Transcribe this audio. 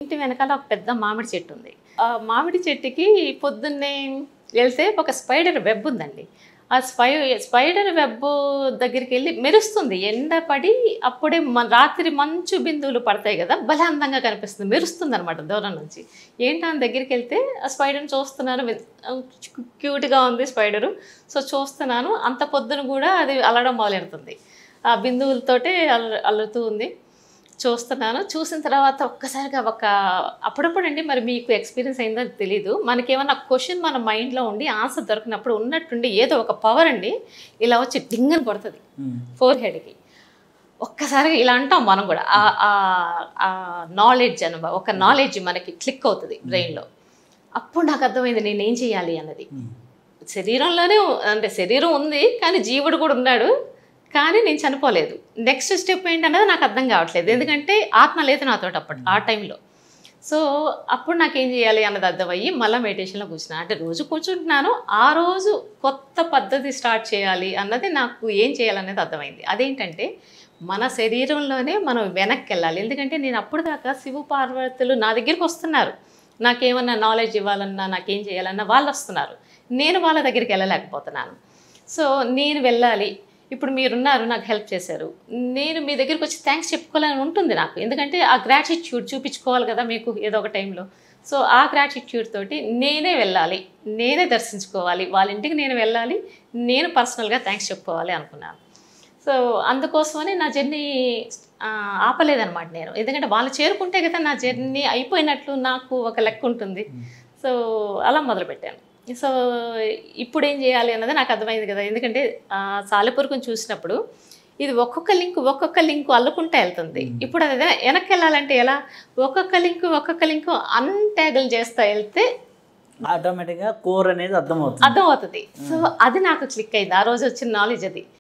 ఇంటి వెనకాల ఒక పెద్ద మామిడి చెట్టు ఉంది. ఆ మామిడి చెట్టుకి పొద్దున్నే వెళ్తే ఒక స్పైడర్ వెబ్ ఉందండి. ఆ స్పైడర్ వెబ్ దగ్గరికి వెళ్ళి మెరుస్తుంది. ఎండ పడి అప్పుడే రాత్రి మంచు బిందువులు పడతాయి కదా, భలే అందంగా కనిపిస్తుంది, మెరుస్తుంది అనమాట దూరం నుంచి. ఏంటో అని దగ్గరికి వెళ్తే ఆ స్పైడర్ని చూస్తున్నాను. క్యూట్గా ఉంది స్పైడరు. సో చూస్తున్నాను, అంత పొద్దున కూడా అది అల్లడం మొదలెడుతుంది. ఆ బిందువులతోటే అల్లుతూ ఉంది. చూస్తున్నాను. చూసిన తర్వాత ఒక్కసారిగా అప్పుడప్పుడు అండి, మరి మీకు ఎక్స్పీరియన్స్ అయిందో తెలీదు. మనకేమన్నా క్వశ్చన్ మన మైండ్లో ఉండి ఆన్సర్ దొరికినప్పుడు ఉన్నట్టుండి ఏదో ఒక పవర్ అండి ఇలా వచ్చి డింగని కొడుతుంది ఫోర్ హెడ్కి. ఒక్కసారిగా ఇలా అంటాం మనం కూడా. నాలెడ్జ్ ఒక నాలెడ్జ్ మనకి క్లిక్ అవుతుంది బ్రెయిన్లో. అప్పుడు నాకు అర్థమైంది నేనేం చేయాలి అన్నది. శరీరంలోనే అంటే శరీరం ఉంది కానీ జీవుడు కూడా ఉన్నాడు, కానీ నేను చనిపోలేదు. నెక్స్ట్ స్టెప్ ఏంటన్నది నాకు అర్థం కావట్లేదు, ఎందుకంటే ఆత్మ లేదు నాతో అప్పుడు ఆ టైంలో. సో అప్పుడు నాకేం చేయాలి అన్నది అర్థమయ్యి మళ్ళీ మెడిటేషన్లో కూర్చున్నాను. అంటే రోజు కూర్చుంటున్నాను, ఆ రోజు కొత్త పద్ధతి స్టార్ట్ చేయాలి అన్నది నాకు ఏం చేయాలనేది అర్థమైంది. అదేంటంటే మన శరీరంలోనే మనం వెనక్కి వెళ్ళాలి. ఎందుకంటే నేను అప్పుడు దాకా శివ పార్వతులు నా దగ్గరికి వస్తున్నారు, నాకేమన్నా నాలెడ్జ్ ఇవ్వాలన్నా నాకేం చేయాలన్నా వాళ్ళు వస్తున్నారు, నేను వాళ్ళ దగ్గరికి వెళ్ళలేకపోతున్నాను. సో నేను వెళ్ళాలి. ఇప్పుడు మీరున్నారు, నాకు హెల్ప్ చేశారు, నేను మీ దగ్గరికి వచ్చి థ్యాంక్స్ చెప్పుకోవాలని ఉంటుంది నాకు. ఎందుకంటే ఆ గ్రాటిట్యూడ్ చూపించుకోవాలి కదా మీకు ఏదో ఒక టైంలో. సో ఆ గ్రాటిట్యూడ్ తోటి నేనే వెళ్ళాలి, నేనే దర్శించుకోవాలి, వాళ్ళ ఇంటికి నేను వెళ్ళాలి, నేను పర్సనల్గా థ్యాంక్స్ చెప్పుకోవాలి అనుకున్నాను. సో అందుకోసమని నా జర్నీ ఆపలేదన్నమాట నేను. ఎందుకంటే వాళ్ళు చేరుకుంటే కదా నా జర్నీ అయిపోయినట్లు నాకు ఒక లెక్క ఉంటుంది. సో అలా మొదలుపెట్టాను. సో ఇప్పుడు ఏం చేయాలి అన్నది నాకు అర్థమైంది కదా. ఎందుకంటే సాలెపురుగును చూసినప్పుడు ఇది ఒక్కొక్క లింకు అల్లుకుంటే వెళ్తుంది. ఇప్పుడు అది వెనక్కి వెళ్ళాలంటే ఎలా? ఒక్కొక్క లింకు అన్టాగిల్ చేస్తా వెళ్తే ఆటోమేటిక్గా కోర్ అనేది అర్థమవుతుంది. సో అది నాకు క్లిక్ అయింది, ఆ రోజు వచ్చిన నాలెడ్జ్ అది.